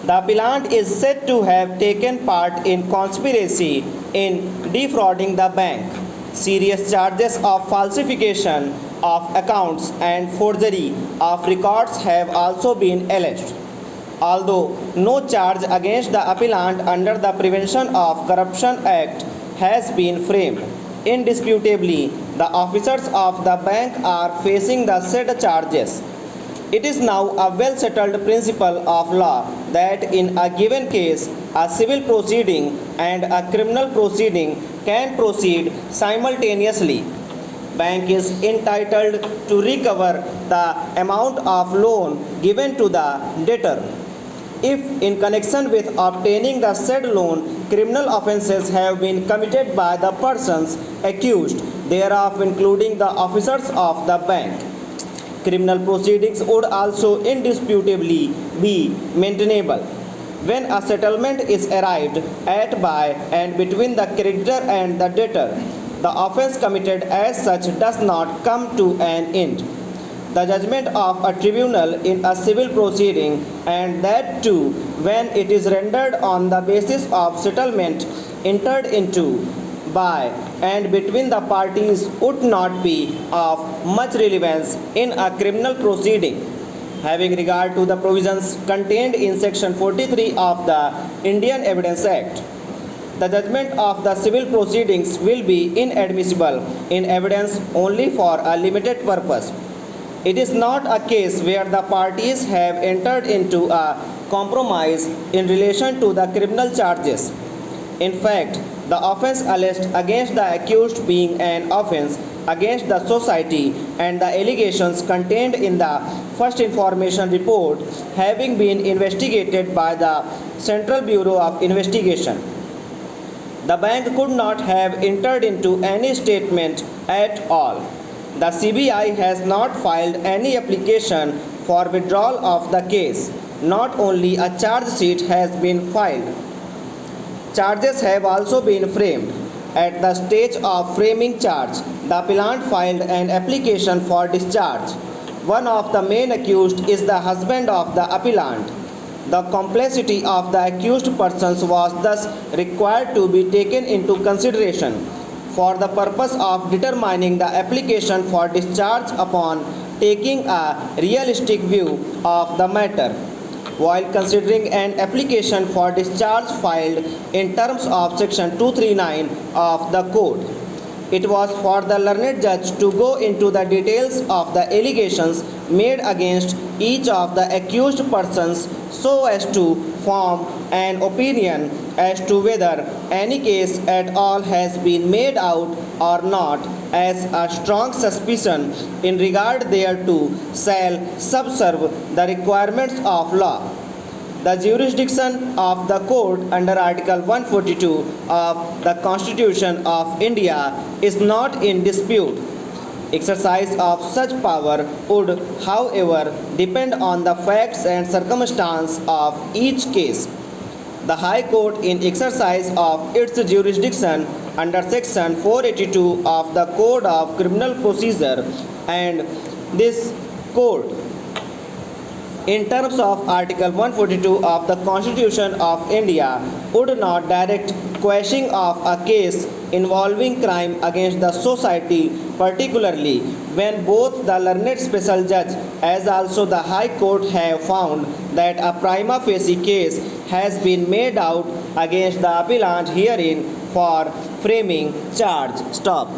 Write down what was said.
The appellant is said to have taken part in conspiracy in defrauding the bank. Serious charges of falsification of accounts and forgery of records have also been alleged. Although no charge against the appellant under the Prevention of Corruption Act has been framed, indisputably the officers of the bank are facing the said charges. It is now a well settled principle of law that in a given case, a civil proceeding and a criminal proceeding can proceed simultaneously. Bank is entitled to recover the amount of loan given to the debtor. If in connection with obtaining the said loan, criminal offences have been committed by the persons accused thereof, including the officers of the bank, criminal proceedings would also indisputably be maintainable. When a settlement is arrived at by and between the creditor and the debtor, the offence committed as such does not come to an end. The judgment of a tribunal in a civil proceeding, and that too when it is rendered on the basis of settlement entered into by and between the parties, would not be of much relevance in a criminal proceeding. Having regard to the provisions contained in Section 43 of the Indian Evidence Act, the judgment of the civil proceedings will be inadmissible in evidence only for a limited purpose. It is not a case where the parties have entered into a compromise in relation to the criminal charges. In fact, the offence alleged against the accused being an offence against the society, and the allegations contained in the first information report having been investigated by the Central Bureau of Investigation, the bank could not have entered into any statement at all. The CBI has not filed any application for withdrawal of the case. Not only a charge sheet has been filed, charges have also been framed. At the stage of framing charge, the appellant filed an application for discharge. One of the main accused is the husband of the appellant. The complexity of the accused persons was thus required to be taken into consideration for the purpose of determining the application for discharge upon taking a realistic view of the matter. While considering an application for discharge filed in terms of Section 239 of the Code, it was for the learned judge to go into the details of the allegations made against each of the accused persons so as to form an opinion as to whether any case at all has been made out or not, as a strong suspicion in regard thereto shall subserve the requirements of law. The jurisdiction of the court under Article 142 of the Constitution of India is not in dispute. Exercise of such power would, however, depend on the facts and circumstances of each case. The High Court, in exercise of its jurisdiction under Section 482 of the Code of Criminal Procedure, and this court, in terms of Article 142 of the Constitution of India, would not direct quashing of a case involving crime against the society, particularly when both the learned special judge as also the High Court have found that a prima facie case has been made out against the appellant herein for framing charge. Stop.